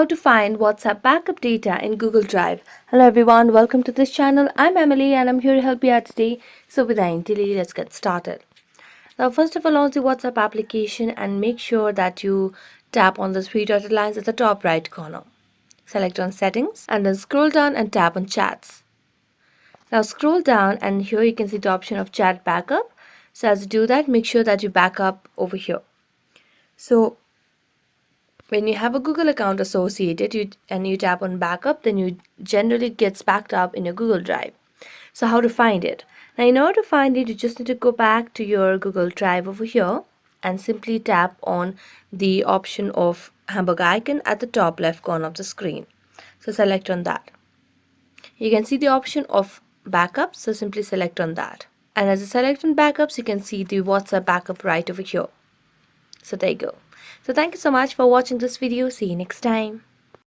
how to find WhatsApp backup data in Google Drive. Hello everyone, welcome to this channel. I'm Emily and I'm here to help you out today. So without any delay, let's get started. Now first of all, launch the WhatsApp application and make sure that you tap on the three dotted lines at the top right corner. Select on settings and then scroll down and tap on chats. Now scroll down and here you can see the option of chat backup. So as you do that, make sure that you back up over here. So when you have a Google account associated and you tap on backup, then you generally gets backed up in your Google Drive. So how to find it? Now in order to find it, you just need to go back to your Google Drive over here and simply tap on the option of hamburger icon at the top left corner of the screen. So select on that. You can see the option of backup, so simply select on that. And as you select on backups, you can see the WhatsApp backup right over here. So there you go. So thank you so much for watching this video. See you next time.